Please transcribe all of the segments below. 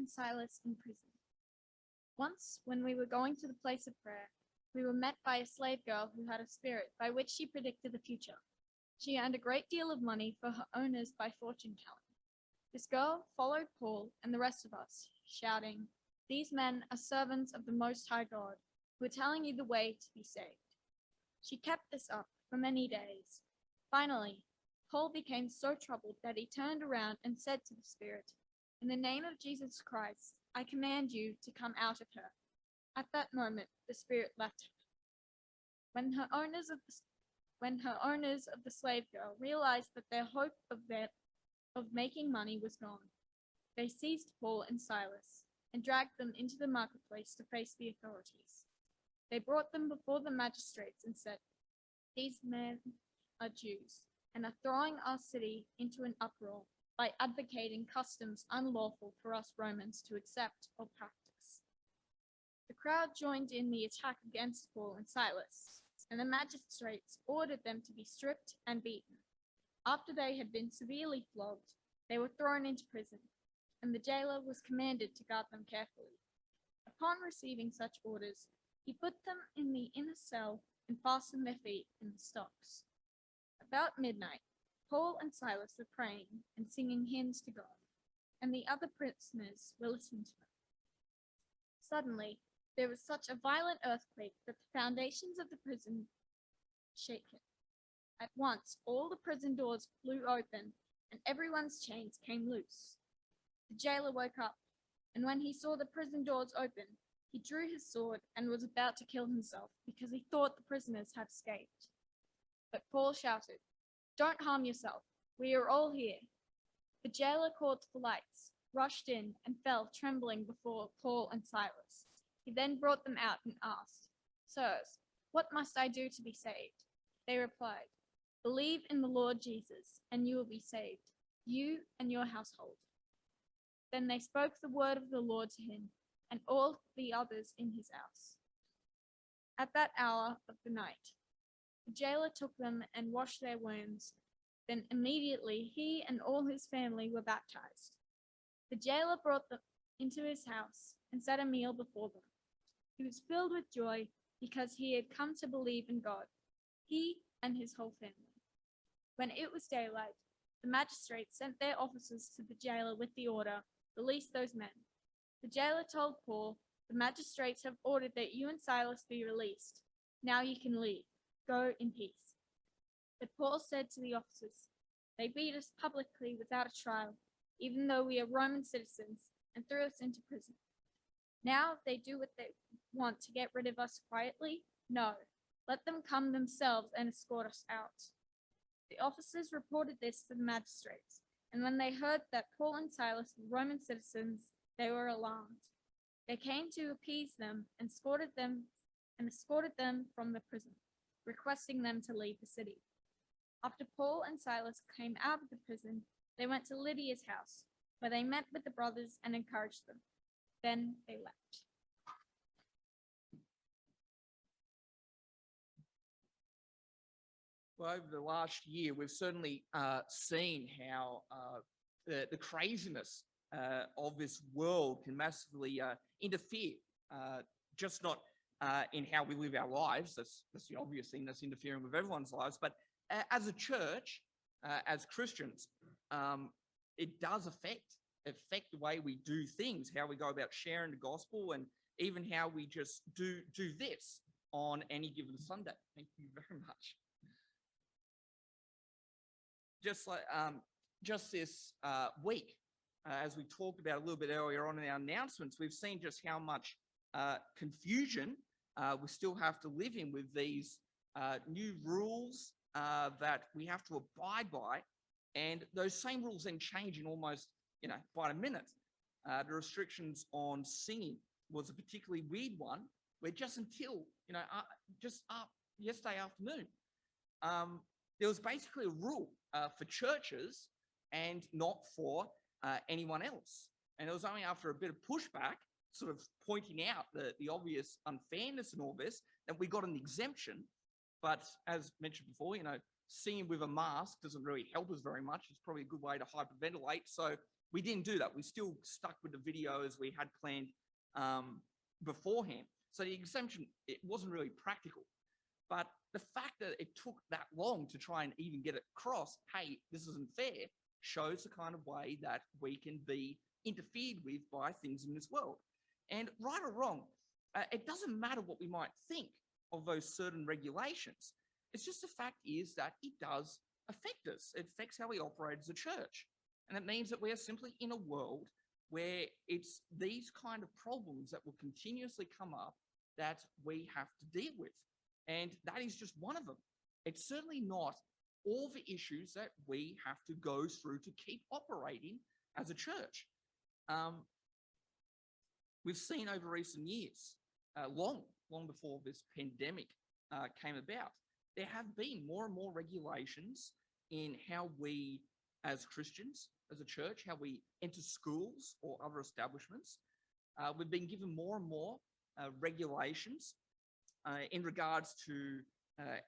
and Silas in prison. Once, when we were going to the place of prayer, we were met by a slave girl who had a spirit by which she predicted the future. She earned a great deal of money for her owners by fortune-telling. This girl followed Paul and the rest of us, shouting, "These men are servants of the Most High God, who are telling you the way to be saved." She kept this up for many days. Finally, Paul became so troubled that he turned around and said to the spirit, "In the name of Jesus Christ, I command you to come out of her." At that moment, the spirit left her. When her owners of the slave girl realized that their hope of making money was gone, they seized Paul and Silas and dragged them into the marketplace to face the authorities. They brought them before the magistrates and said, "These men are Jews and are throwing our city into an uproar by advocating customs unlawful for us Romans to accept or practice." The crowd joined in the attack against Paul and Silas, and the magistrates ordered them to be stripped and beaten. After they had been severely flogged, they were thrown into prison, and the jailer was commanded to guard them carefully. Upon receiving such orders, he put them in the inner cell and fastened their feet in the stocks. About midnight, Paul and Silas were praying and singing hymns to God, and the other prisoners were listening to them. Suddenly, there was such a violent earthquake that the foundations of the prison shaken. At once, all the prison doors flew open, and everyone's chains came loose. The jailer woke up, and when he saw the prison doors open, he drew his sword and was about to kill himself because he thought the prisoners had escaped. But Paul shouted, "Don't harm yourself. We are all here." The jailer called for lights, rushed in, and fell trembling before Paul and Silas. He then brought them out and asked, "Sirs, what must I do to be saved?" They replied, "Believe in the Lord Jesus, and you will be saved, you and your household." Then they spoke the word of the Lord to him and all the others in his house. At that hour of the night, the jailer took them and washed their wounds. Then immediately he and all his family were baptized. The jailer brought them into his house and set a meal before them. He was filled with joy because he had come to believe in God, he and his whole family. When it was daylight, the magistrates sent their officers to the jailer with the order, "Release those men." The jailer told Paul, "The magistrates have ordered that you and Silas be released. Now you can leave. Go in peace." But Paul said to the officers, "They beat us publicly without a trial, even though we are Roman citizens, and threw us into prison. Now they do what they want to get rid of us quietly? No, let them come themselves and escort us out." The officers reported this to the magistrates, and when they heard that Paul and Silas were Roman citizens, they were alarmed. They came to appease them and escorted them from the prison, requesting them to leave the city. After Paul and Silas came out of the prison, they went to Lydia's house, where they met with the brothers and encouraged them. Then they left. Well, over the last year, we've certainly seen how the craziness of this world can massively interfere, just not in how we live our lives. That's the obvious thing that's interfering with everyone's lives. But as a church, as Christians, it does affect the way we do things, how we go about sharing the gospel, and even how we just do this on any given Sunday. Thank you very much. Just this week, as we talked about a little bit earlier on in our announcements, we've seen just how much confusion we still have to live in with these new rules that we have to abide by, and those same rules then change in almost, by a minute. The restrictions on singing was a particularly weird one, where just until, just up yesterday afternoon, there was basically a rule for churches and not for anyone else. And it was only after a bit of pushback, sort of pointing out the obvious unfairness in all this, that we got an exemption. But as mentioned before, singing with a mask doesn't really help us very much. It's probably a good way to hyperventilate. So we didn't do that. We still stuck with the videos we had planned beforehand. So the exemption, it wasn't really practical. But the fact that it took that long to try and even get it across, hey, this isn't fair, shows the kind of way that we can be interfered with by things in this world. And right or wrong, it doesn't matter what we might think of those certain regulations. It's just the fact is that it does affect us. It affects how we operate as a church. And it means that we are simply in a world where it's these kind of problems that will continuously come up that we have to deal with. And that is just one of them. It's certainly not all the issues that we have to go through to keep operating as a church. We've seen over recent years, long before this pandemic came about, there have been more and more regulations in how we, as Christians, as a church, how we enter schools or other establishments. We've been given more and more regulations in regards to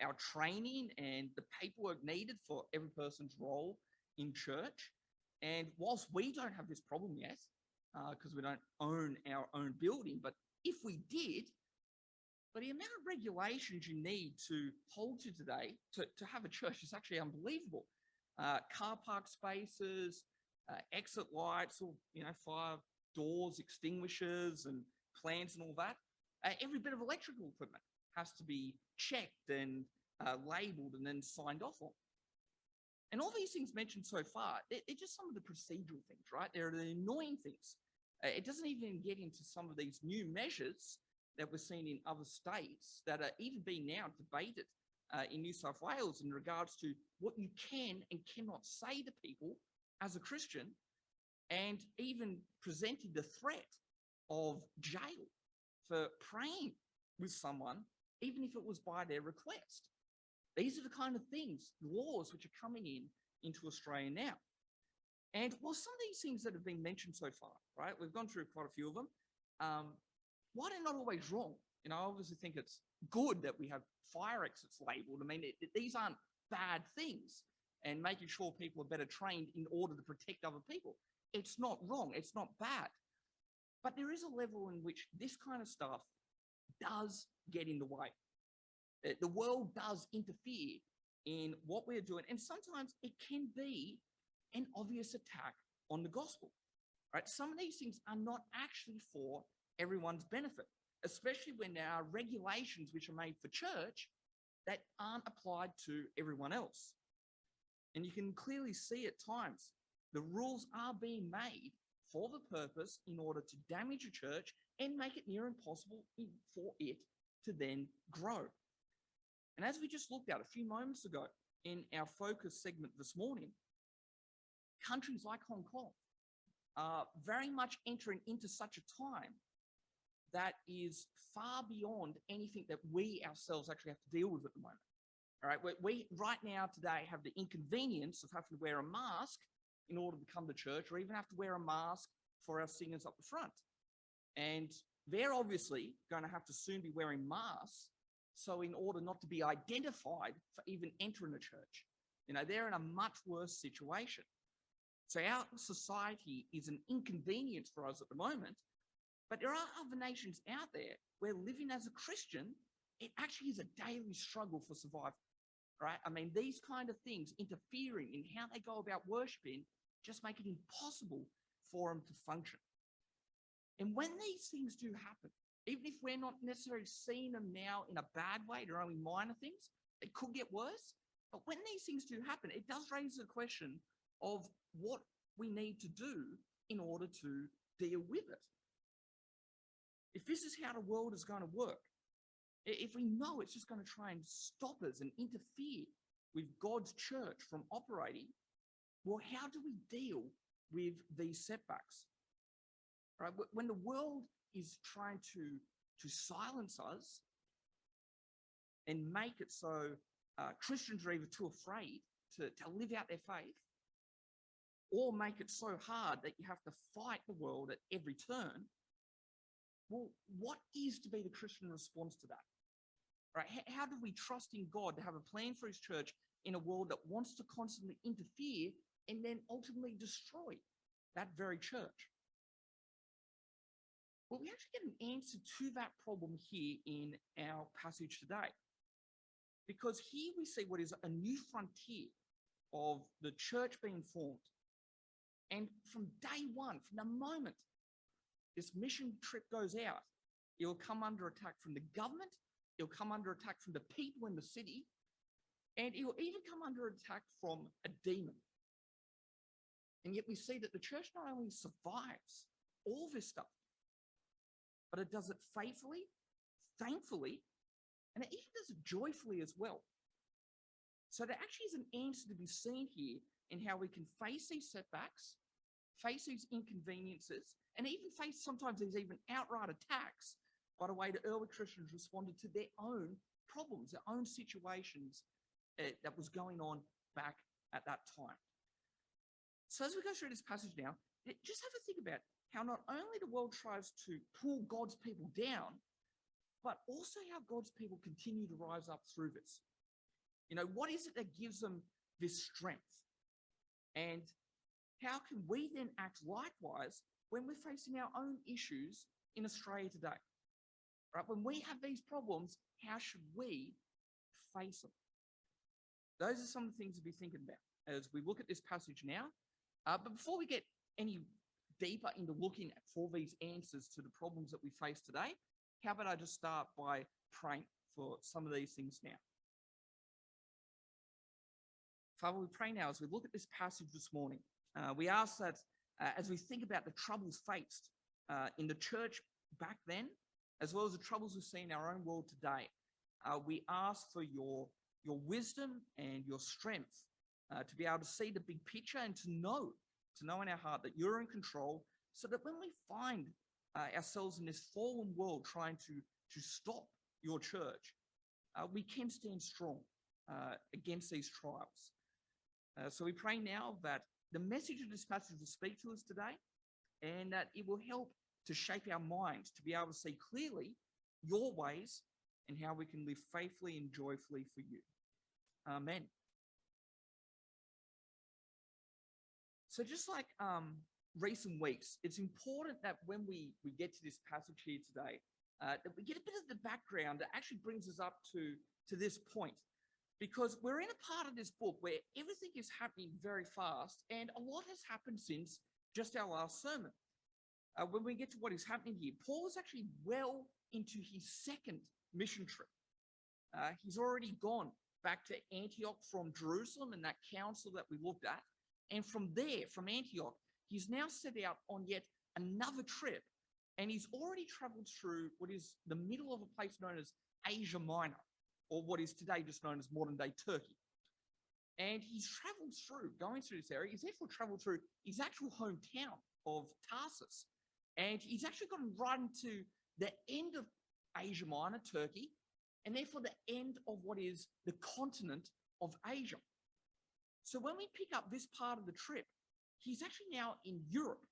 our training and the paperwork needed for every person's role in church. And whilst we don't have this problem yet, because we don't own our own building, but if we did, but the amount of regulations you need to hold to today to have a church is actually unbelievable. Car park spaces, exit lights, or fire doors, extinguishers, and plans and all that. Every bit of electrical equipment has to be checked and labelled and then signed off on. And all these things mentioned so far, they're just some of the procedural things, right? They're the annoying things. It doesn't even get into some of these new measures that we're seeing in other states that are even being now debated in New South Wales in regards to what you can and cannot say to people as a Christian, and even presenting the threat of jail for praying with someone, even if it was by their request. These are the kind of things, laws which are coming into Australia now. And while some of these things that have been mentioned so far, right, we've gone through quite a few of them, while they're not always wrong, I obviously think it's good that we have fire exits labelled. I mean, these aren't bad things, and making sure people are better trained in order to protect other people. It's not wrong, it's not bad. But there is a level in which this kind of stuff does get in the way. The world does interfere in what we're doing, and sometimes it can be an obvious attack on the gospel. Right? Some of these things are not actually for everyone's benefit, especially when there are regulations which are made for church that aren't applied to everyone else. And you can clearly see at times the rules are being made for the purpose in order to damage a church and make it near impossible for it to then grow. And as we just looked at a few moments ago in our focus segment this morning, countries like Hong Kong are very much entering into such a time that is far beyond anything that we ourselves actually have to deal with at the moment. All right, we right now today have the inconvenience of having to wear a mask in order to come to church, or even have to wear a mask for our singers up the front. And they're obviously going to have to soon be wearing masks, so in order not to be identified for even entering a church. They're in a much worse situation. So our society is an inconvenience for us at the moment, but there are other nations out there where living as a Christian, it actually is a daily struggle for survival, right? I mean, these kind of things interfering in how they go about worshiping just make it impossible for them to function. And when these things do happen, even if we're not necessarily seeing them now in a bad way, they're only minor things, it could get worse. But when these things do happen, it does raise the question of what we need to do in order to deal with it. If this is how the world is going to work, if we know it's just going to try and stop us and interfere with God's church from operating, well, how do we deal with these setbacks? Right? When the world is trying to silence us and make it so Christians are either too afraid to live out their faith, or make it so hard that you have to fight the world at every turn, well, what is to be the Christian response to that? Right? How do we trust in God to have a plan for his church in a world that wants to constantly interfere and then ultimately destroy that very church? Well, we actually get an answer to that problem here in our passage today. Because here we see what is a new frontier of the church being formed. And from day one, from the moment this mission trip goes out, it will come under attack from the government, it will come under attack from the people in the city, and it will even come under attack from a demon. And yet we see that the church not only survives all this stuff, but it does it faithfully, thankfully, and it even does it joyfully as well. So there actually is an answer to be seen here in how we can face these setbacks, face these inconveniences, and even face sometimes these even outright attacks by the way the early Christians responded to their own problems, their own situations that was going on back at that time. So as we go through this passage now, just have a think about how not only the world tries to pull God's people down, but also how God's people continue to rise up through this. You know, what is it that gives them this strength? And how can we then act likewise when we're facing our own issues in Australia today? Right? When we have these problems, how should we face them? Those are some of the things to be thinking about as we look at this passage now. But before we get any deeper into looking for these answers to the problems that we face today, how about I just start by praying for some of these things now? Father, we pray now as we look at this passage this morning. We ask that as we think about the troubles faced in the church back then, as well as the troubles we see in our own world today, we ask for your wisdom and your strength to be able to see the big picture and to know in our heart that you're in control, so that when we find ourselves in this fallen world trying to stop your church, we can stand strong against these trials. So we pray now that the message of this passage will speak to us today, and that it will help to shape our minds to be able to see clearly your ways and how we can live faithfully and joyfully for you. Amen. So just like recent weeks, it's important that when we get to this passage here today, that we get a bit of the background that actually brings us up to this point. Because we're in a part of this book where everything is happening very fast, and a lot has happened since just our last sermon. When we get to what is happening here, Paul is actually well into his second mission trip. He's already gone back to Antioch from Jerusalem and that council that we looked at. And from there, from Antioch, he's now set out on yet another trip. And he's already traveled through what is the middle of a place known as Asia Minor, or what is today just known as modern-day Turkey. And he's traveled through, going through this area, he's therefore traveled through his actual hometown of Tarsus. And he's actually gotten right into the end of Asia Minor, Turkey, and therefore the end of what is the continent of Asia. So when we pick up this part of the trip, he's actually now in Europe.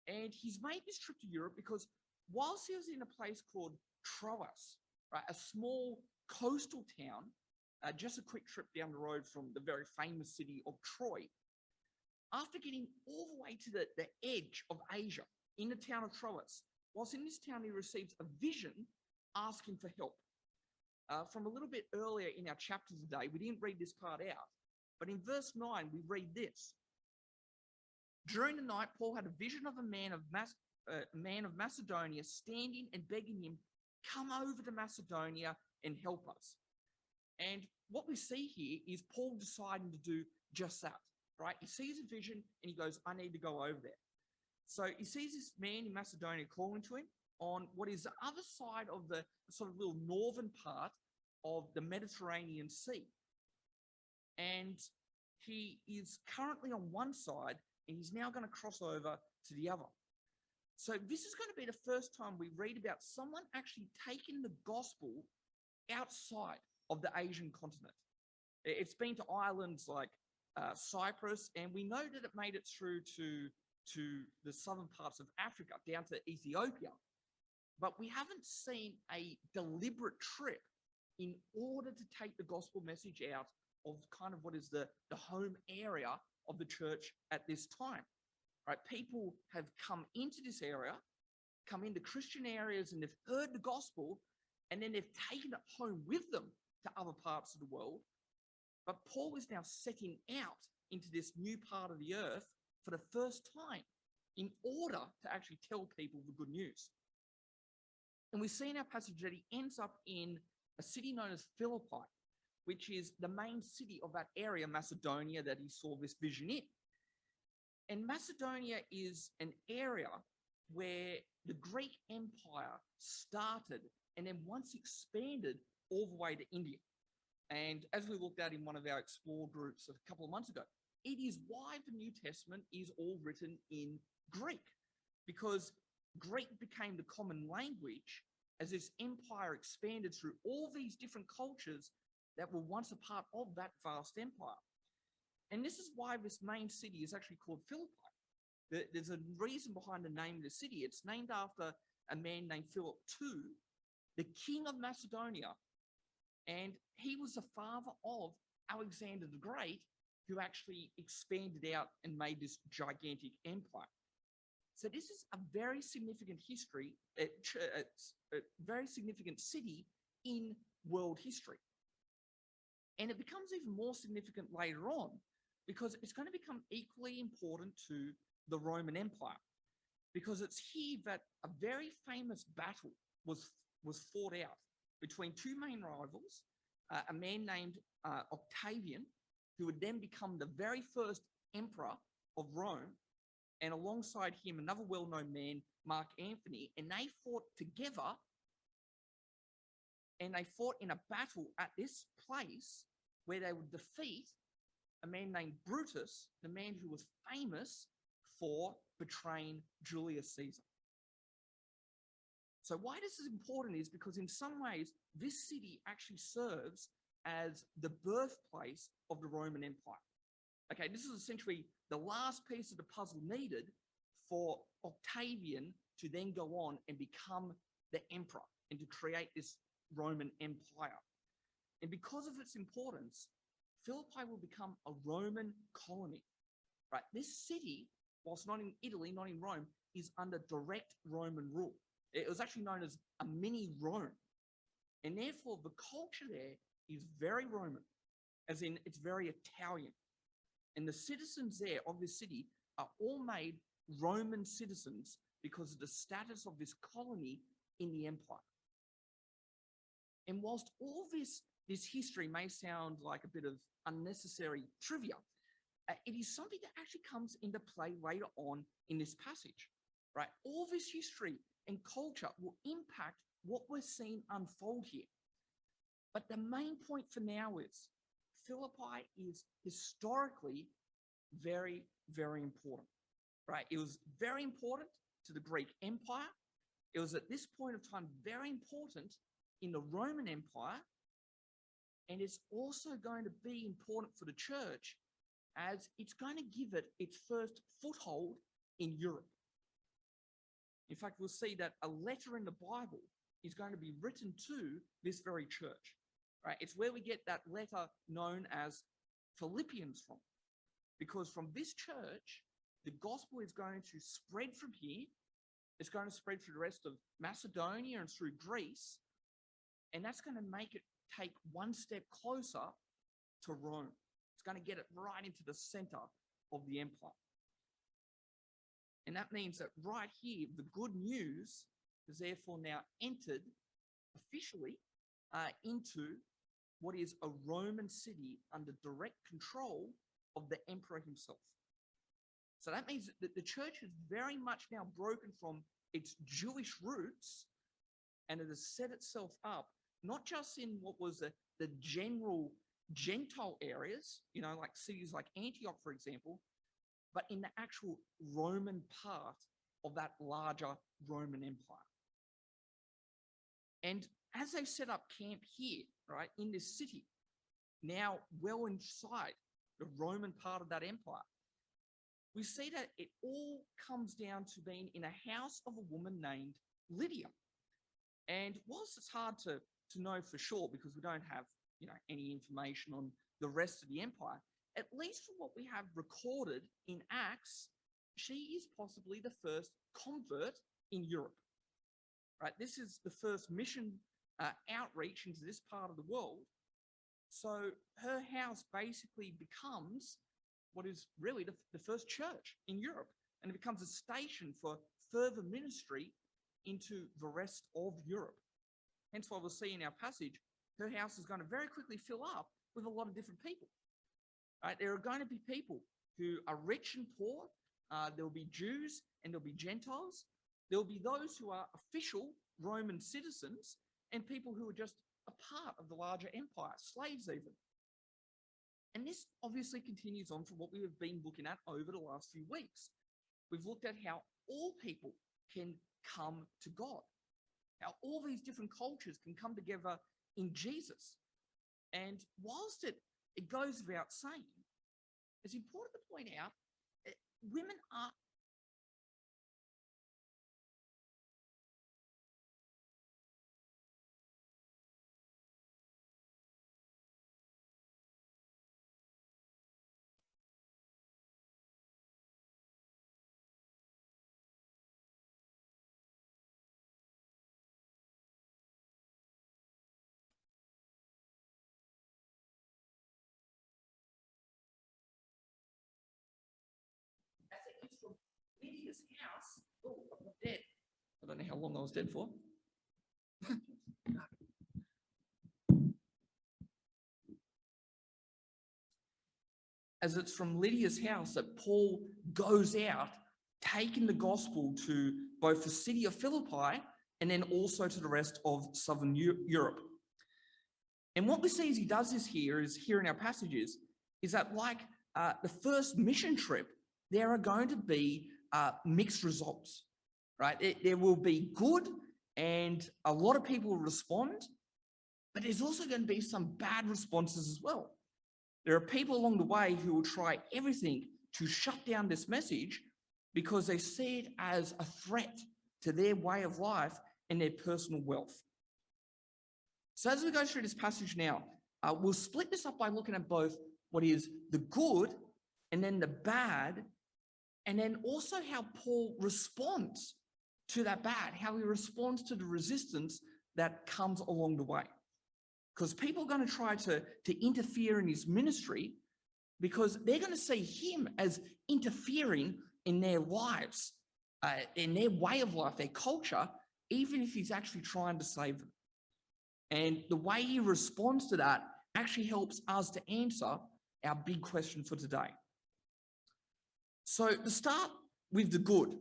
And he's made this trip to Europe because whilst he was in a place called Troas, right, a small coastal town, just a quick trip down the road from the very famous city of Troy, after getting all the way to the edge of Asia, in the town of Troas, whilst in this town he receives a vision asking for help. From a little bit earlier in our chapter today, we didn't read this part out, but in verse 9 we read this. During the night, Paul had a vision of a man of Macedonia standing and begging him, "Come over to Macedonia and help us." And what we see here is Paul deciding to do just that, right? He sees a vision and he goes, "I need to go over there." So he sees this man in Macedonia calling to him on what is the other side of the sort of little northern part of the Mediterranean Sea. And he is currently on one side and he's now going to cross over to the other. So this is going to be the first time we read about someone actually taking the gospel outside of the Asian continent. It's been to islands like Cyprus, and we know that it made it through to the southern parts of Africa, down to Ethiopia. But we haven't seen a deliberate trip in order to take the gospel message out of kind of what is the home area of the church at this time. right? People have come into this area, come into Christian areas, and they've heard the gospel, and then they've taken it home with them to other parts of the world. But Paul is now setting out into this new part of the earth for the first time in order to actually tell people the good news. And we see in our passage that he ends up in a city known as Philippi, which is the main city of that area, Macedonia, that he saw this vision in. And Macedonia is an area where the Greek Empire started and then once expanded all the way to India. And as we looked at in one of our Explore groups a couple of months ago, it is why the New Testament is all written in Greek, because Greek became the common language as this empire expanded through all these different cultures that were once a part of that vast empire. And this is why this main city is actually called Philippi. There's a reason behind the name of the city. It's named after a man named Philip II, the king of Macedonia. And he was the father of Alexander the Great, who actually expanded out and made this gigantic empire. So this is a very significant history, a very significant city in world history. And it becomes even more significant later on because it's going to become equally important to the Roman Empire, because it's here that a very famous battle was fought out between two main rivals, a man named Octavian, who would then become the very first emperor of Rome, and alongside him, another well-known man, Mark Antony, and they fought together, and they fought in a battle at this place where they would defeat a man named Brutus, the man who was famous for betraying Julius Caesar. So why this is important is because in some ways, this city actually serves as the birthplace of the Roman Empire. Okay, this is essentially the last piece of the puzzle needed for Octavian to then go on and become the emperor and to create this Roman Empire. And because of its importance, Philippi will become a Roman colony, right? This city, whilst not in Italy, not in Rome, is under direct Roman rule. It was actually known as a mini Rome. And therefore, the culture there is very Roman, as in it's very Italian. And the citizens there of this city are all made Roman citizens because of the status of this colony in the empire. And whilst all this history may sound like a bit of unnecessary trivia, it is something that actually comes into play later on in this passage, right? All this history and culture will impact what we're seeing unfold here. But the main point for now is Philippi is historically very, very important, right? It was very important to the Greek Empire. It was at this point of time very important in the Roman Empire. And it's also going to be important for the church as it's going to give it its first foothold in Europe. In fact, we'll see that a letter in the Bible is going to be written to this very church, right? It's where we get that letter known as Philippians from, because from this church, the gospel is going to spread from here. It's going to spread through the rest of Macedonia and through Greece, and that's going to make it take one step closer to Rome. It's going to get it right into the center of the empire. And that means that right here, the good news is therefore now entered officially into what is a Roman city under direct control of the emperor himself. So that means that the church is very much now broken from its Jewish roots, and it has set itself up not just in what was the general Gentile areas, like cities like Antioch, for example, but in the actual Roman part of that larger Roman Empire. And as they set up camp here, right, in this city, now well inside the Roman part of that empire, we see that it all comes down to being in a house of a woman named Lydia. And whilst it's hard to know for sure because we don't have any information on the rest of the empire, at least from what we have recorded in Acts, she is possibly the first convert in Europe. Right? This is the first mission outreach into this part of the world. So her house basically becomes what is really the first church in Europe, and it becomes a station for further ministry into the rest of Europe. Hence why we'll see in our passage, her house is going to very quickly fill up with a lot of different people. Right? There are going to be people who are rich and poor. There will be Jews and there'll be Gentiles. There will be those who are official Roman citizens and people who are just a part of the larger empire, slaves even. And this obviously continues on from what we have been looking at over the last few weeks. We've looked at how all people can come to God, how all these different cultures can come together in Jesus. And whilst it goes without saying, it's important to point out that women are from Lydia's house. Oh, I'm not dead. I don't know how long I was dead for. As it's from Lydia's house that Paul goes out, taking the gospel to both the city of Philippi and then also to the rest of southern Europe. And what we see as he does this here in our passages is that like the first mission trip, there are going to be mixed results, right? There will be good and a lot of people will respond, but there's also going to be some bad responses as well. There are people along the way who will try everything to shut down this message because they see it as a threat to their way of life and their personal wealth. So as we go through this passage now, we'll split this up by looking at both what is the good and then the bad, and then also how Paul responds to that bad, how he responds to the resistance that comes along the way. Because people are going to try to interfere in his ministry because they're going to see him as interfering in their lives, in their way of life, their culture, even if he's actually trying to save them. And the way he responds to that actually helps us to answer our big question for today. So to start with the good,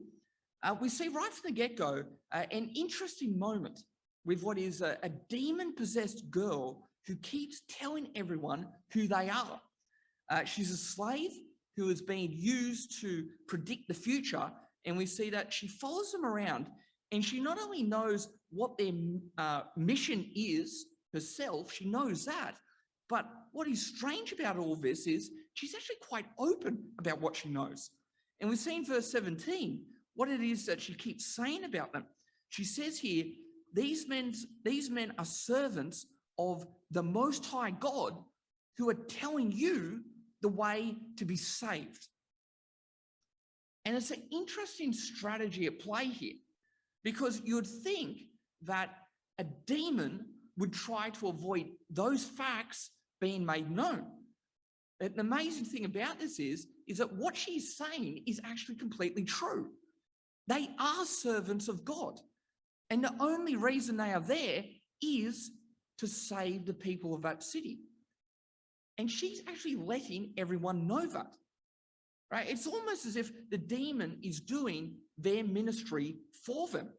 we see right from the get-go an interesting moment with what is a demon-possessed girl who keeps telling everyone who they are. She's a slave who is being used to predict the future, and we see that she follows them around, and she not only knows what their mission is herself, she knows that, but what is strange about all this is she's actually quite open about what she knows. And we see in verse 17 what it is that she keeps saying about them. She says here, these men are servants of the Most High God who are telling you the way to be saved. And it's an interesting strategy at play here, because you'd think that a demon would try to avoid those facts being made known. But the amazing thing about this is that what she's saying is actually completely true. They are servants of God. And the only reason they are there is to save the people of that city. And she's actually letting everyone know that, right? It's almost as if the demon is doing their ministry for them.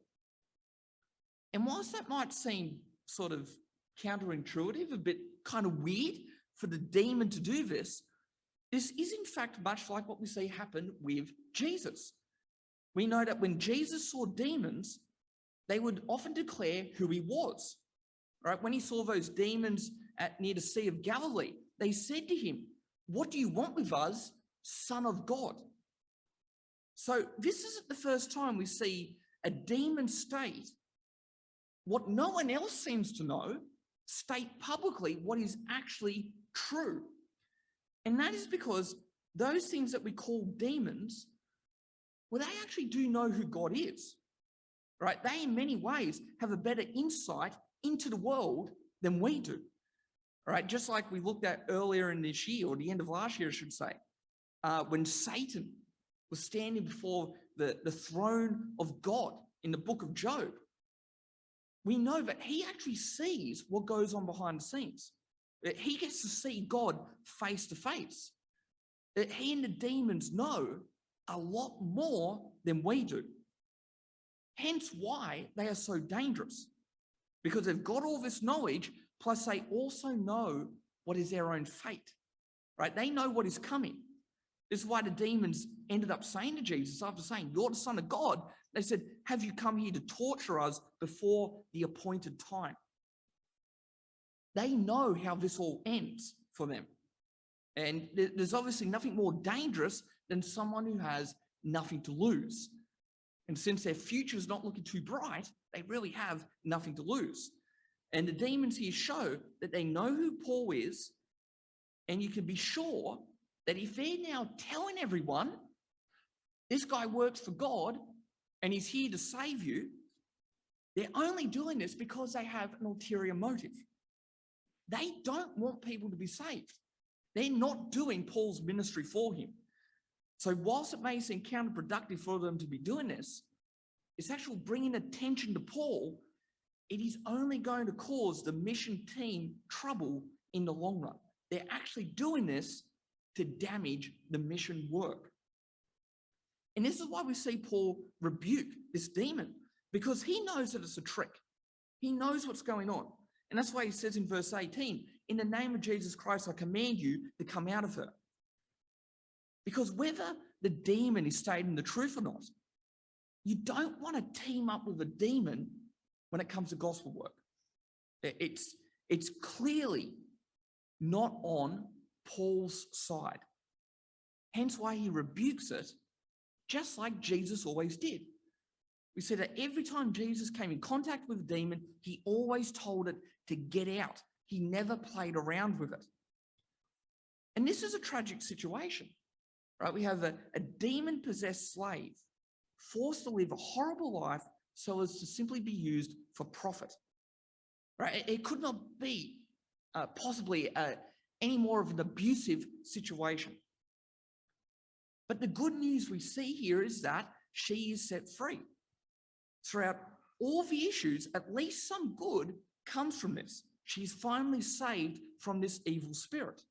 And whilst that might seem sort of counterintuitive, a bit kind of weird for the demon to do this is in fact much like what we see happen with Jesus. We know that when Jesus saw demons, they would often declare who he was, right? When he saw those demons near the Sea of Galilee, they said to him, "What do you want with us, Son of God?" So this isn't the first time we see a demon state what no one else seems to know, state publicly what is actually true. And that is because those things that we call demons Well, they actually do know who God is, right? They, in many ways, have a better insight into the world than we do, right? Just like we looked at earlier in this year, or the end of last year, I should say, when Satan was standing before the throne of God in the book of Job. We know that he actually sees what goes on behind the scenes. That he gets to see God face to face. That he and the demons know a lot more than we do. Hence why they are so dangerous. Because they've got all this knowledge, plus they also know what is their own fate. Right? They know what is coming. This is why the demons ended up saying to Jesus, after saying, "You're the Son of God," they said, "Have you come here to torture us before the appointed time?" They know how this all ends for them. And there's obviously nothing more dangerous than someone who has nothing to lose. And since their future is not looking too bright, they really have nothing to lose. And the demons here show that they know who Paul is, and you can be sure that if they're now telling everyone, this guy works for God and he's here to save you, they're only doing this because they have an ulterior motive. They don't want people to be saved. They're not doing Paul's ministry for him. So whilst it may seem counterproductive for them to be doing this, it's actually bringing attention to Paul. It is only going to cause the mission team trouble in the long run. They're actually doing this to damage the mission work. And this is why we see Paul rebuke this demon, because he knows that it's a trick. He knows what's going on. And that's why he says in verse 18, "In the name of Jesus Christ, I command you to come out of her." Because whether the demon is stating the truth or not, you don't want to team up with a demon when it comes to gospel work. It's clearly not on Paul's side. Hence why he rebukes it, just like Jesus always did. We said that every time Jesus came in contact with a demon, he always told it to get out. He never played around with it. And this is a tragic situation, right? We have a demon-possessed slave forced to live a horrible life so as to simply be used for profit, right? It could not be possibly any more of an abusive situation. But the good news we see here is that she is set free. Throughout all the issues, at least some good comes from this. She's finally saved from this evil spirit.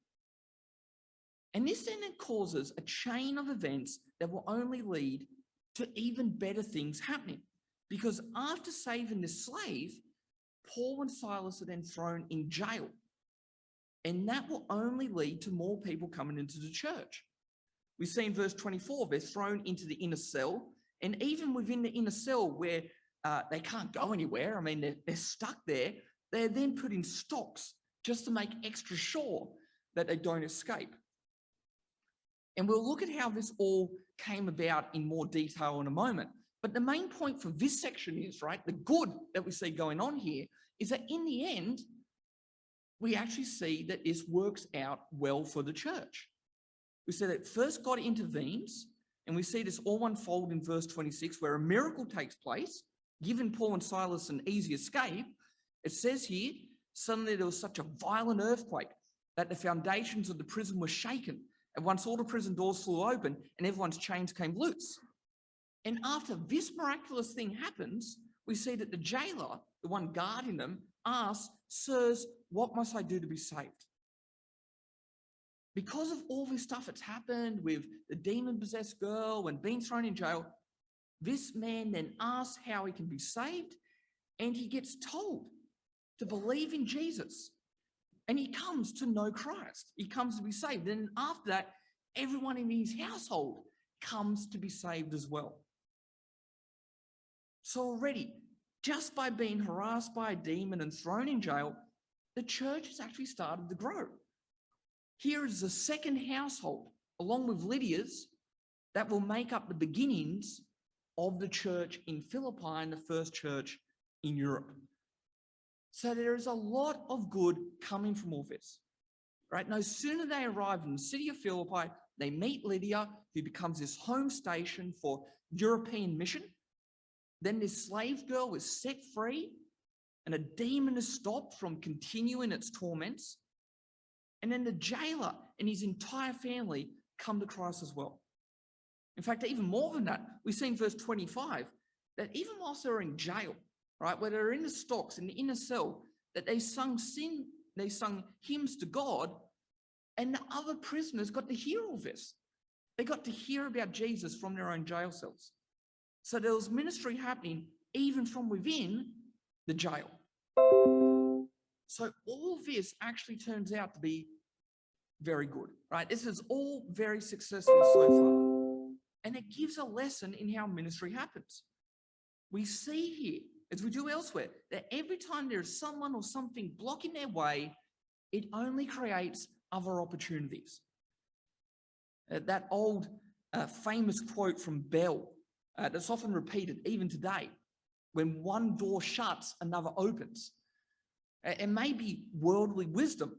And this then causes a chain of events that will only lead to even better things happening. Because after saving this slave, Paul and Silas are then thrown in jail. And that will only lead to more people coming into the church. We see in verse 24, they're thrown into the inner cell. And even within the inner cell where they can't go anywhere, I mean, they're stuck there, they're then put in stocks just to make extra sure that they don't escape. And we'll look at how this all came about in more detail in a moment. But the main point for this section is, right, the good that we see going on here is that in the end, we actually see that this works out well for the church. We see that first God intervenes, and we see this all unfold in verse 26, where a miracle takes place, giving Paul and Silas an easy escape. It says here, suddenly there was such a violent earthquake that the foundations of the prison were shaken. And once all the prison doors flew open and everyone's chains came loose. And after this miraculous thing happens, we see that the jailer, the one guarding them, asks, "Sirs, what must I do to be saved?" Because of all this stuff that's happened with the demon-possessed girl and being thrown in jail, this man then asks how he can be saved, and he gets told to believe in Jesus. And he comes to know Christ. He comes to be saved. And after that, everyone in his household comes to be saved as well. So already, just by being harassed by a demon and thrown in jail, the church has actually started to grow. Here is the second household, along with Lydia's, that will make up the beginnings of the church in Philippi and the first church in Europe. So there is a lot of good coming from all this, right? No sooner they arrive in the city of Philippi, They meet Lydia, who becomes this home station for European mission. Then this slave girl is set free, and a demon is stopped from continuing its torments. And then the jailer and his entire family come to Christ as well. In fact, even more than that, we see in verse 25 that even whilst they were in jail, right, where they're in the stocks, in the inner cell, that they sung hymns to God, and the other prisoners got to hear all this. They got to hear about Jesus from their own jail cells. So there was ministry happening even from within the jail. So all this actually turns out to be very good, right? This is all very successful so far. And it gives a lesson in how ministry happens. We see here, as we do elsewhere, that every time there's someone or something blocking their way, it only creates other opportunities. That old famous quote from Bell that's often repeated even today: when one door shuts, another opens. It may be worldly wisdom,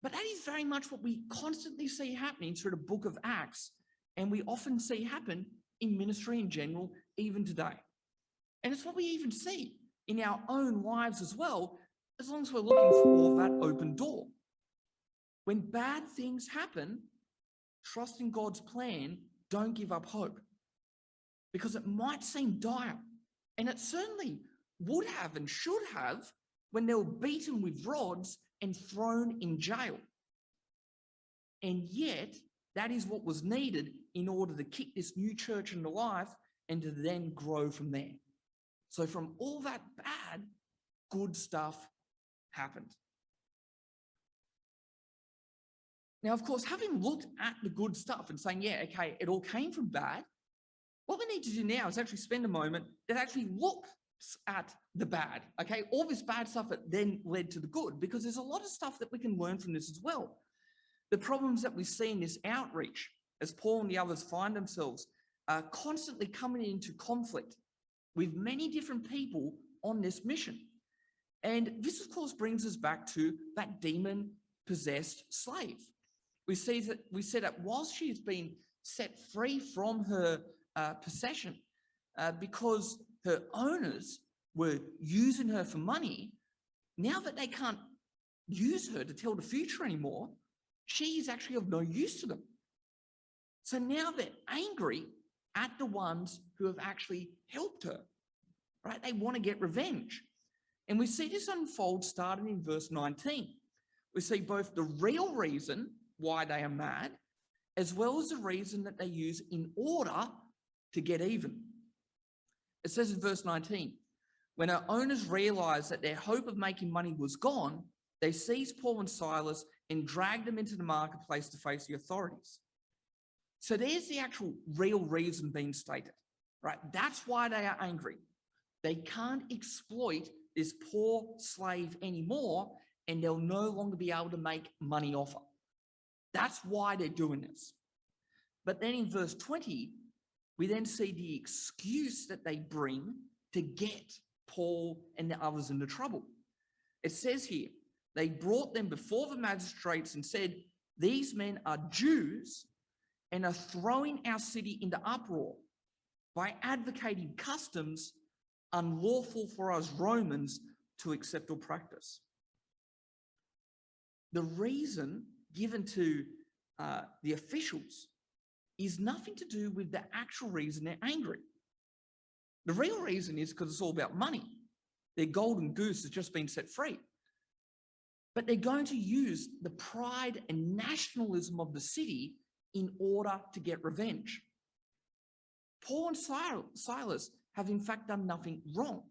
but that is very much what we constantly see happening through the book of Acts, and we often see happen in ministry in general, even today. And it's what we even see in our own lives as well, as long as we're looking for that open door. When bad things happen, trust in God's plan, don't give up hope. Because it might seem dire, and it certainly would have and should have when they were beaten with rods and thrown in jail. And yet, that is what was needed in order to kick this new church into life and to then grow from there. So from all that bad, good stuff happened. Now, of course, having looked at the good stuff and saying, yeah, okay, it all came from bad, what we need to do now is actually spend a moment that actually looks at the bad, okay? All this bad stuff that then led to the good, because there's a lot of stuff that we can learn from this as well. The problems that we see in this outreach, as Paul and the others find themselves constantly coming into conflict with many different people on this mission. And this, of course, brings us back to that demon-possessed slave. We said that whilst she's been set free from her possession because her owners were using her for money, now that they can't use her to tell the future anymore, she is actually of no use to them. So now they're angry at the ones who have actually helped her, right? They want to get revenge. And we see this unfold starting in verse 19. We see both the real reason why they are mad, as well as the reason that they use in order to get even. It says in verse 19, when our owners realized that their hope of making money was gone, they seized Paul and Silas and dragged them into the marketplace to face the authorities. So there's the actual real reason being stated, right? That's why they are angry. They can't exploit this poor slave anymore, and they'll no longer be able to make money off her. That's why they're doing this. But then in verse 20, we then see the excuse that they bring to get Paul and the others into trouble. It says here, they brought them before the magistrates and said, these men are Jews and are throwing our city into uproar by advocating customs unlawful for us Romans to accept or practice. The reason given to the officials is nothing to do with the actual reason they're angry. The real reason is because it's all about money. Their golden goose has just been set free. But they're going to use the pride and nationalism of the city in order to get revenge. Paul and Silas have in fact done nothing wrong.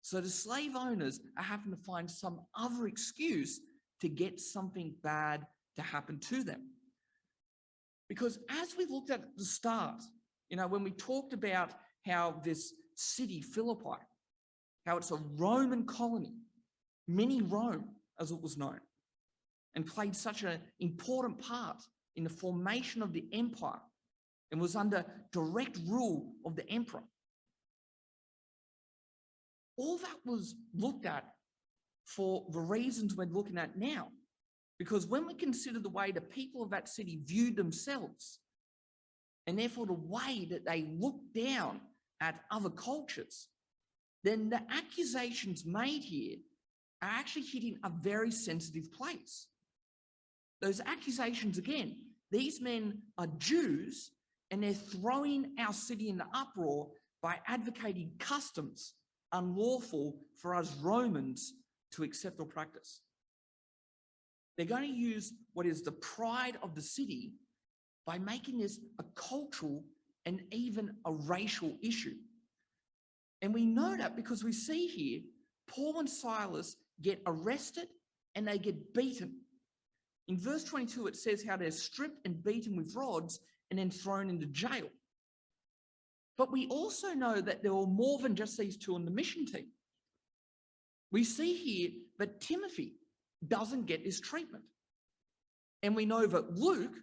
So the slave owners are having to find some other excuse to get something bad to happen to them. Because as we looked at the start, when we talked about how this city, Philippi, how it's a Roman colony, mini Rome, as it was known, and played such an important part in the formation of the empire and was under direct rule of the emperor. All that was looked at for the reasons we're looking at now. Because when we consider the way the people of that city viewed themselves, and therefore the way that they looked down at other cultures, then the accusations made here are actually hitting a very sensitive place. Those accusations, again, these men are Jews and they're throwing our city in the uproar by advocating customs unlawful for us Romans to accept or practice. They're going to use what is the pride of the city by making this a cultural and even a racial issue. And we know that because we see here, Paul and Silas get arrested and they get beaten. In verse 22, it says how they're stripped and beaten with rods and then thrown into jail. But we also know that there were more than just these two on the mission team. We see here that Timothy doesn't get this treatment. And we know that Luke,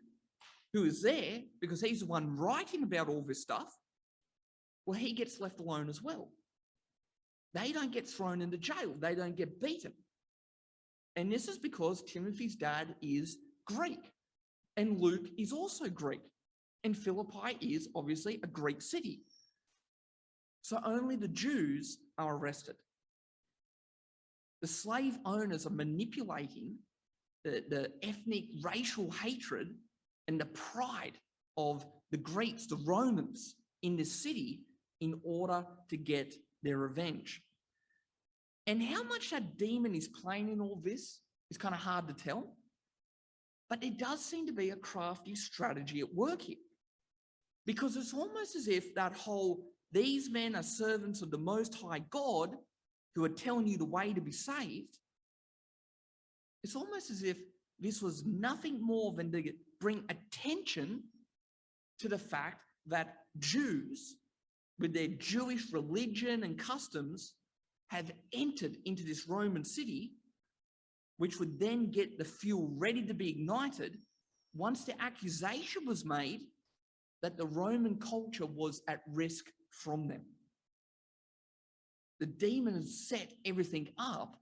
who is there because he's the one writing about all this stuff, well, he gets left alone as well. They don't get thrown into jail. They don't get beaten. And this is because Timothy's dad is Greek and Luke is also Greek. And Philippi is obviously a Greek city. So only the Jews are arrested. The slave owners are manipulating the ethnic racial hatred and the pride of the Greeks, the Romans in this city in order to get their revenge. And how much that demon is playing in all this is kind of hard to tell. But it does seem to be a crafty strategy at work here. Because it's almost as if that whole, these men are servants of the Most High God who are telling you the way to be saved. It's almost as if this was nothing more than to bring attention to the fact that Jews, with their Jewish religion and customs, have entered into this Roman city, which would then get the fuel ready to be ignited once the accusation was made that the Roman culture was at risk from them. The demon has set everything up,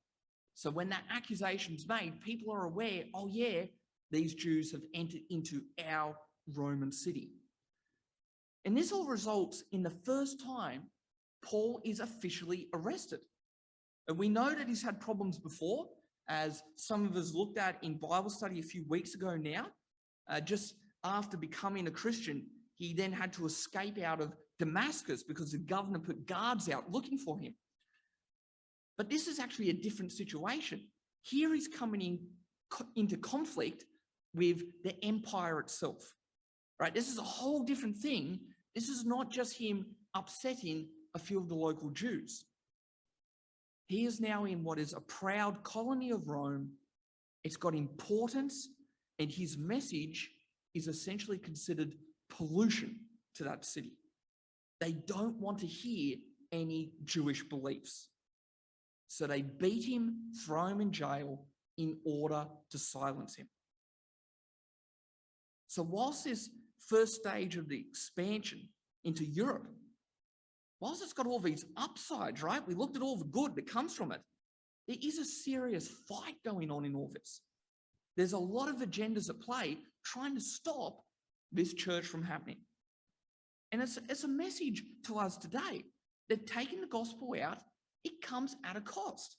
so when that accusation's made, people are aware, oh yeah, these Jews have entered into our Roman city. And this all results in the first time Paul is officially arrested. And we know that he's had problems before, as some of us looked at in Bible study a few weeks ago now. Just after becoming a Christian, he then had to escape out of Damascus because the governor put guards out looking for him. But this is actually a different situation. Here he's coming into conflict with the empire itself, right? This is a whole different thing. This is not just him upsetting a few of the local Jews. He is now in what is a proud colony of Rome. It's got importance, and his message is essentially considered pollution to that city. They don't want to hear any Jewish beliefs. So they beat him, throw him in jail in order to silence him. So whilst this first stage of the expansion into Europe, whilst it's got all these upsides, right? We looked at all the good that comes from it. There is a serious fight going on in all this. There's a lot of agendas at play trying to stop this church from happening. And it's a message to us today that taking the gospel out, it comes at a cost.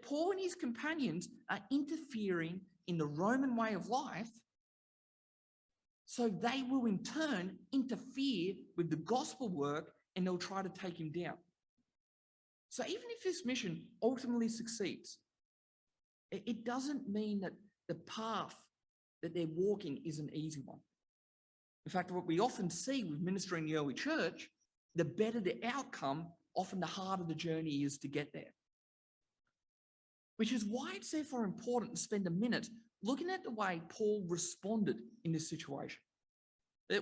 Paul and his companions are interfering in the Roman way of life, so they will in turn interfere with the gospel work and they'll try to take him down. So even if this mission ultimately succeeds, it doesn't mean that the path that they're walking is an easy one. In fact, what we often see with ministry in the early church, the better the outcome, often the harder the journey is to get there. Which is why it's therefore important to spend a minute looking at the way Paul responded in this situation.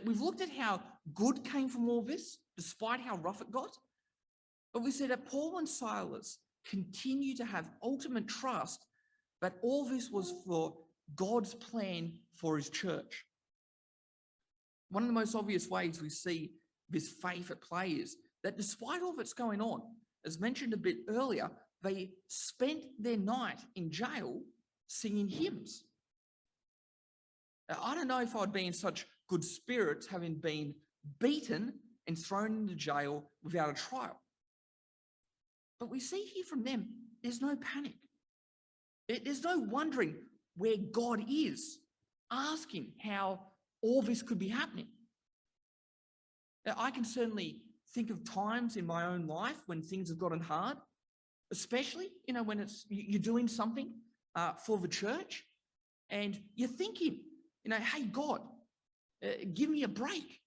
We've looked at how good came from all this, despite how rough it got. But we see that Paul and Silas continue to have ultimate trust that all this was for God's plan for his church. One of the most obvious ways we see this faith at play is that despite all that's going on, as mentioned a bit earlier, they spent their night in jail singing hymns. I don't know if I'd be in such good spirits having been beaten and thrown into jail without a trial. But we see here from them, there's no panic. There's no wondering where God is, asking how all this could be happening. Now, I can certainly think of times in my own life when things have gotten hard, especially, when you're doing something for the church and you're thinking, hey, God, give me a break.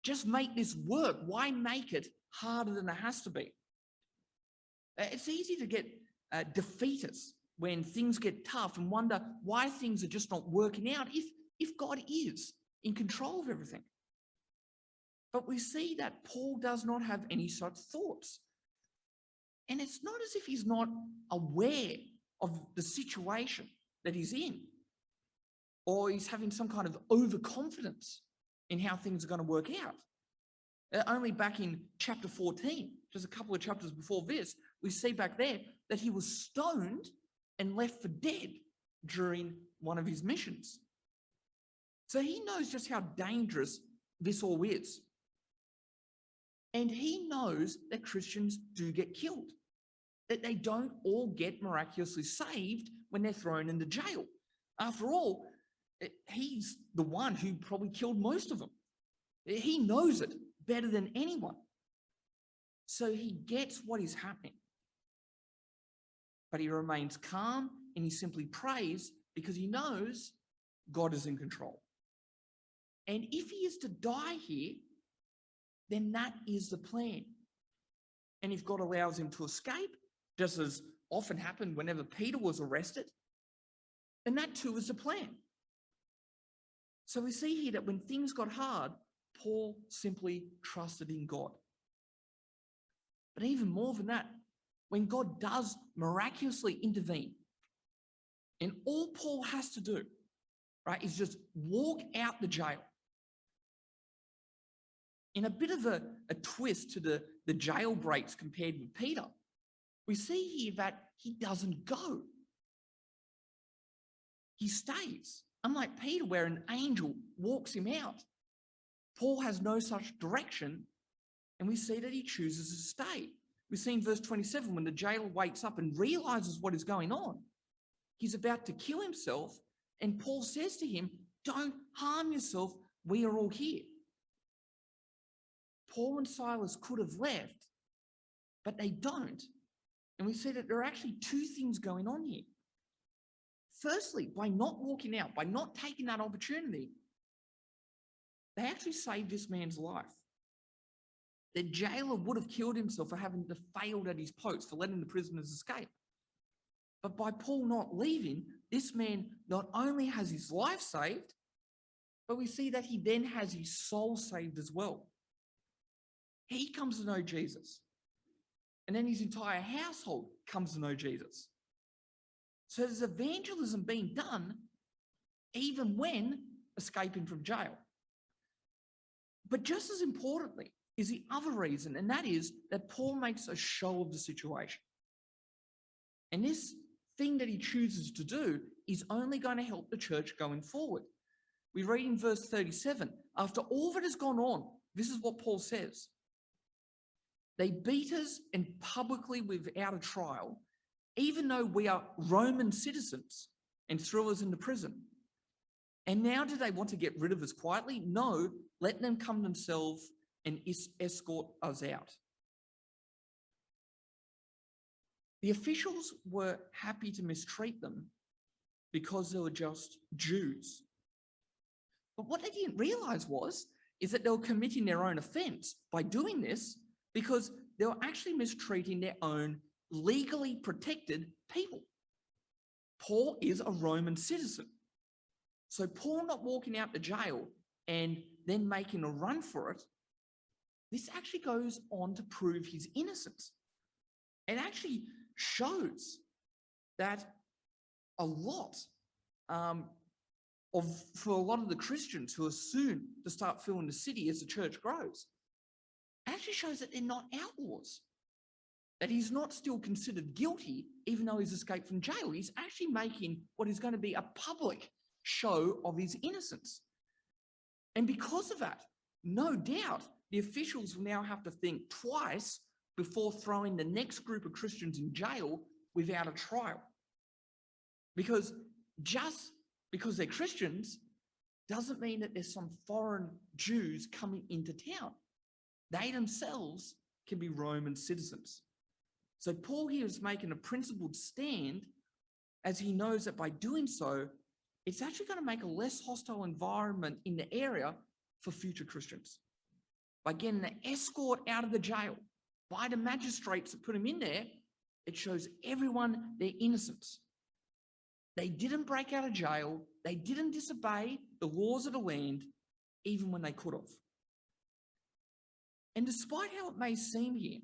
Just make this work. Why make it harder than it has to be? It's easy to get defeatist when things get tough and wonder why things are just not working out if God is in control of everything. But we see that Paul does not have any such thoughts. And it's not as if he's not aware of the situation that he's in, or he's having some kind of overconfidence in how things are going to work out. Only back in chapter 14, just a couple of chapters before this, we see back there that he was stoned and left for dead during one of his missions. So he knows just how dangerous this all is. And he knows that Christians do get killed, that they don't all get miraculously saved when they're thrown into jail. After all, he's the one who probably killed most of them. He knows it better than anyone. So he gets what is happening. But he remains calm and he simply prays because he knows God is in control. And if he is to die here, then that is the plan. And if God allows him to escape, just as often happened whenever Peter was arrested, then that too is the plan. So we see here that when things got hard, Paul simply trusted in God. But even more than that, when God does miraculously intervene, and all Paul has to do, right, is just walk out the jail. In a bit of a twist to the jailbreaks compared with Peter, we see here that he doesn't go. He stays. Unlike Peter, where an angel walks him out, Paul has no such direction, and we see that he chooses to stay. We see in verse 27, when the jailer wakes up and realizes what is going on, he's about to kill himself, and Paul says to him, "Don't harm yourself, we are all here." Paul and Silas could have left, but they don't. And we see that there are actually two things going on here. Firstly, by not walking out, by not taking that opportunity, they actually saved this man's life. The jailer would have killed himself for having failed at his post, for letting the prisoners escape. But by Paul not leaving, this man not only has his life saved, but we see that he then has his soul saved as well. He comes to know Jesus. And then his entire household comes to know Jesus. So there's evangelism being done even when escaping from jail. But just as importantly is the other reason, and that is that Paul makes a show of the situation. And this thing that he chooses to do is only going to help the church going forward. We read in verse 37, after all that has gone on, this is what Paul says. They beat us and publicly without a trial, even though we are Roman citizens, and threw us into prison. And now do they want to get rid of us quietly? No, let them come themselves and escort us out. The officials were happy to mistreat them because they were just Jews. But what they didn't realize is that they were committing their own offense by doing this, because they were actually mistreating their own legally protected people. Paul is a Roman citizen. So Paul not walking out the jail and then making a run for it, this actually goes on to prove his innocence. It actually shows that a lot for a lot of the Christians who are soon to start filling the city as the church grows, it actually shows that they're not outlaws. that he's not still considered guilty, even though he's escaped from jail. He's actually making what is going to be a public show of his innocence. And because of that, no doubt, the officials will now have to think twice before throwing the next group of Christians in jail without a trial. Because just because they're Christians doesn't mean that there's some foreign Jews coming into town. They themselves can be Roman citizens. So Paul here is making a principled stand, as he knows that by doing so, it's actually going to make a less hostile environment in the area for future Christians. By getting the escort out of the jail by the magistrates that put him in there, it shows everyone their innocence. They didn't break out of jail. They didn't disobey the laws of the land, even when they could have. And despite how it may seem here,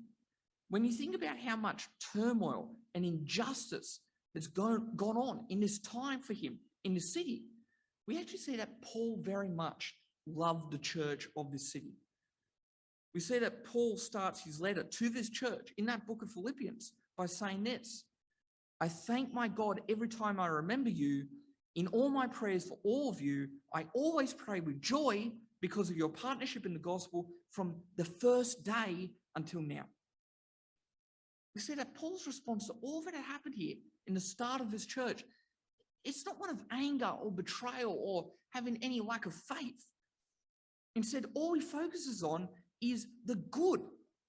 when you think about how much turmoil and injustice has gone on in this time for him in the city, we actually see that Paul very much loved the church of this city. We see that Paul starts his letter to this church in that book of Philippians by saying this: I thank my God every time I remember you. In all my prayers for all of you, I always pray with joy because of your partnership in the gospel from the first day until now. We see that Paul's response to all that had happened here in the start of this church, it's not one of anger or betrayal or having any lack of faith. Instead, all he focuses on is the good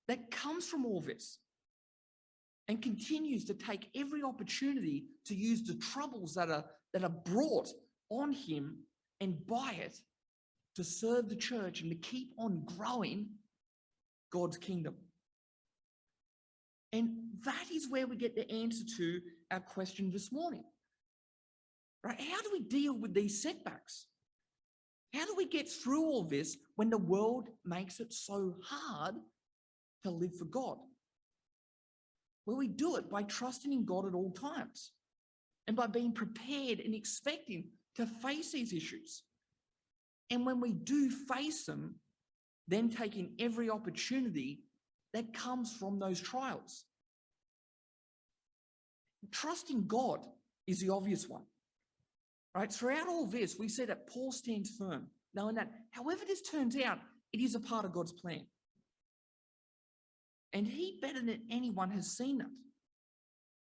that comes from all this, and continues to take every opportunity to use the troubles that are brought on him and by it to serve the church and to keep on growing God's kingdom. And that is where we get the answer to our question this morning. Right? How do we deal with these setbacks? How do we get through all this when the world makes it so hard to live for God? Well, we do it by trusting in God at all times and by being prepared and expecting to face these issues. And when we do face them, then taking every opportunity that comes from those trials. Trusting God is the obvious one. Right? Throughout all this, we see that Paul stands firm, knowing that however this turns out, it is a part of God's plan. And he, better than anyone, has seen that.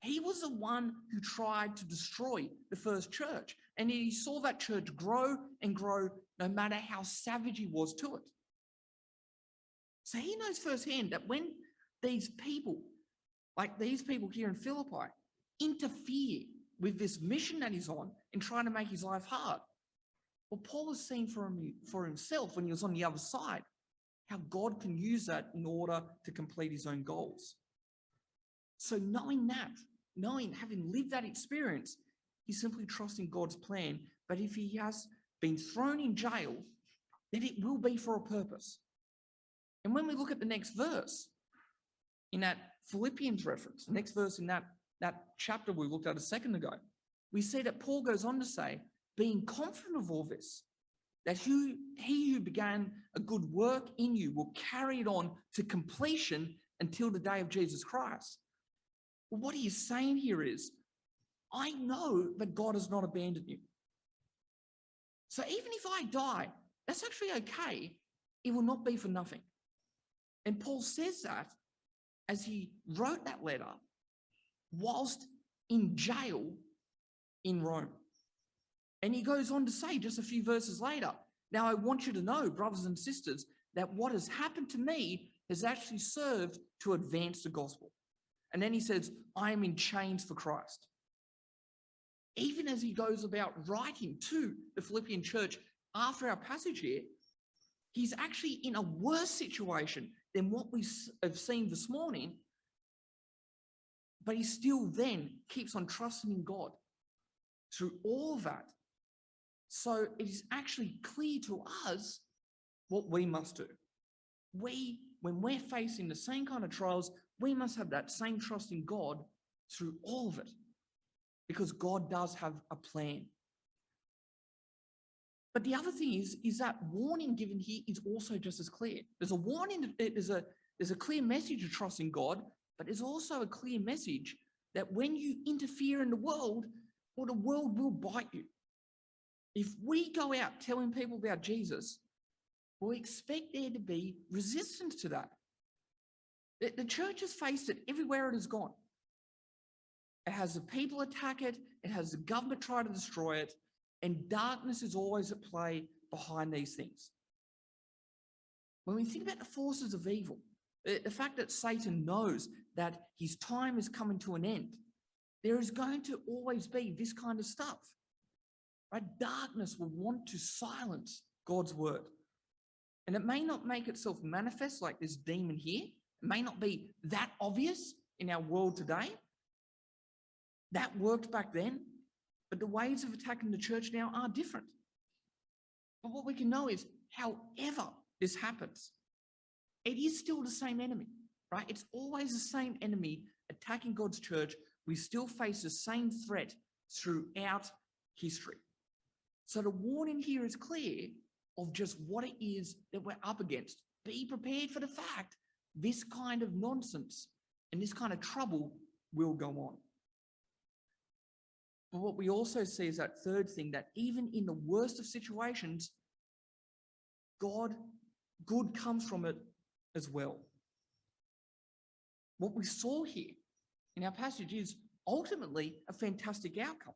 He was the one who tried to destroy the first church, and he saw that church grow and grow no matter how savage he was to it. So he knows firsthand that when these people, like these people here in Philippi, interfere with this mission that he's on and trying to make his life hard, well, Paul has seen for himself when he was on the other side how God can use that in order to complete his own goals. So knowing that, having lived that experience, he's simply trusting God's plan. But if he has been thrown in jail, then it will be for a purpose. And when we look at the next verse, in that Philippians reference, the next verse in that chapter we looked at a second ago, we see that Paul goes on to say, being confident of all this, that he who began a good work in you will carry it on to completion until the day of Jesus Christ. Well, what he is saying here is, I know that God has not abandoned you. So even if I die, that's actually okay. It will not be for nothing. And Paul says that as he wrote that letter whilst in jail in Rome. And he goes on to say just a few verses later, now I want you to know, brothers and sisters, that what has happened to me has actually served to advance the gospel. And then he says, I am in chains for Christ. Even as he goes about writing to the Philippian church after our passage here, he's actually in a worse situation than what we have seen this morning, but he still then keeps on trusting in God through all that. So it is actually clear to us what we must do. When we're facing the same kind of trials, we must have that same trust in God through all of it, because God does have a plan. But the other thing is that warning given here is also just as clear. There's a warning, there's a clear message of trusting God, but there's also a clear message that when you interfere in the world, well, the world will bite you. If we go out telling people about Jesus, we expect there to be resistance to that. The church has faced it everywhere it has gone. It has the people attack it, it has the government try to destroy it, and darkness is always at play behind these things. When we think about the forces of evil, the fact that Satan knows that his time is coming to an end, there is going to always be this kind of stuff. Right? Darkness will want to silence God's word. And it may not make itself manifest like this demon here. It may not be that obvious in our world today. That worked back then, but the ways of attacking the church now are different. But what we can know is, however this happens, it is still the same enemy, right? It's always the same enemy attacking God's church. We still face the same threat throughout history. So the warning here is clear of just what it is that we're up against. Be prepared for the fact this kind of nonsense and this kind of trouble will go on. But what we also see is that third thing, that even in the worst of situations, good comes from it as well. What we saw here in our passage is ultimately a fantastic outcome.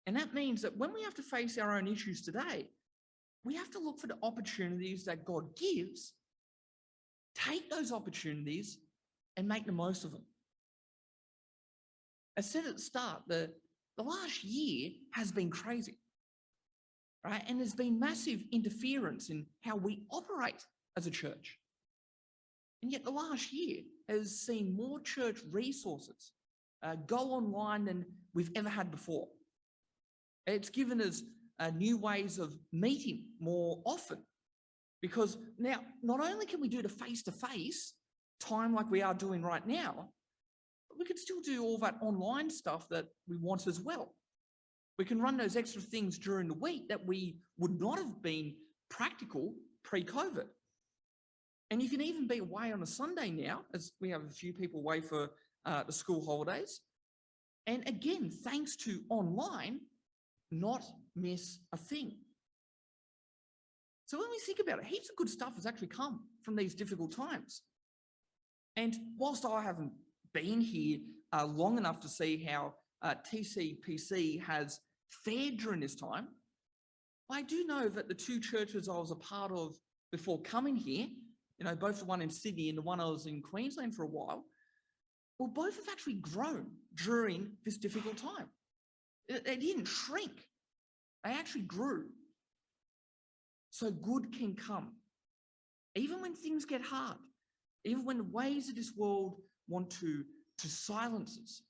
And that means that when we have to face our own issues today, we have to look for the opportunities that God gives, take those opportunities, and make the most of them. I said at the start, the last year has been crazy, right? And there's been massive interference in how we operate as a church. And yet the last year has seen more church resources go online than we've ever had before. It's given us new ways of meeting more often, because now not only can we do the face-to-face time like we are doing right now, but we can still do all that online stuff that we want as well. We can run those extra things during the week that we would not have been practical pre-COVID. And you can even be away on a Sunday now, as we have a few people away for the school holidays. And again, thanks to online, not miss a thing. So when we think about it, heaps of good stuff has actually come from these difficult times. And whilst I haven't been here long enough to see how TCPC has fared during this time, I do know that the two churches I was a part of before coming here, both the one in Sydney and the one I was in Queensland for a while, well, both have actually grown during this difficult time. They didn't shrink. They actually grew. So good can come. Even when things get hard, even when the ways of this world want to silence us,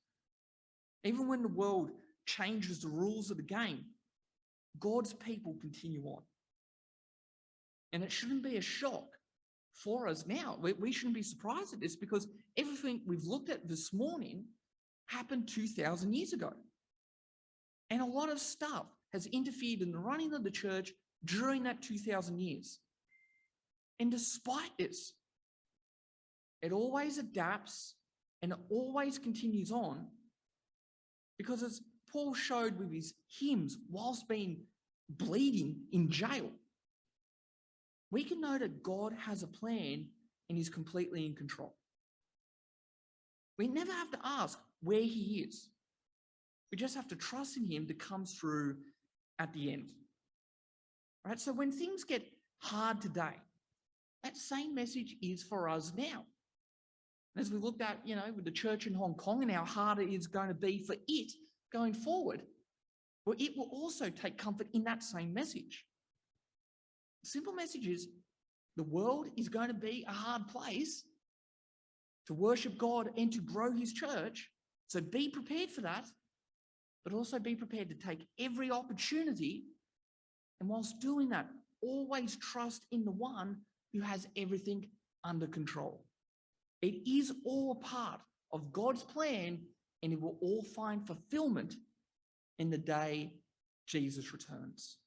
even when the world changes the rules of the game, God's people continue on. And it shouldn't be a shock for us now. We shouldn't be surprised at this, because everything we've looked at this morning happened 2,000 years ago. And a lot of stuff has interfered in the running of the church during that 2,000 years. And despite this, it always adapts and it always continues on, because as Paul showed with his hymns whilst being bleeding in jail, we can know that God has a plan and is completely in control. We never have to ask where he is. We just have to trust in him to come through at the end. Right? So when things get hard today, that same message is for us now. As we looked at, with the church in Hong Kong and how hard it is going to be for it going forward, well, it will also take comfort in that same message. The simple message is the world is going to be a hard place to worship God and to grow his church. So be prepared for that, but also be prepared to take every opportunity. And whilst doing that, always trust in the one who has everything under control. It is all part of God's plan, and it will all find fulfillment in the day Jesus returns.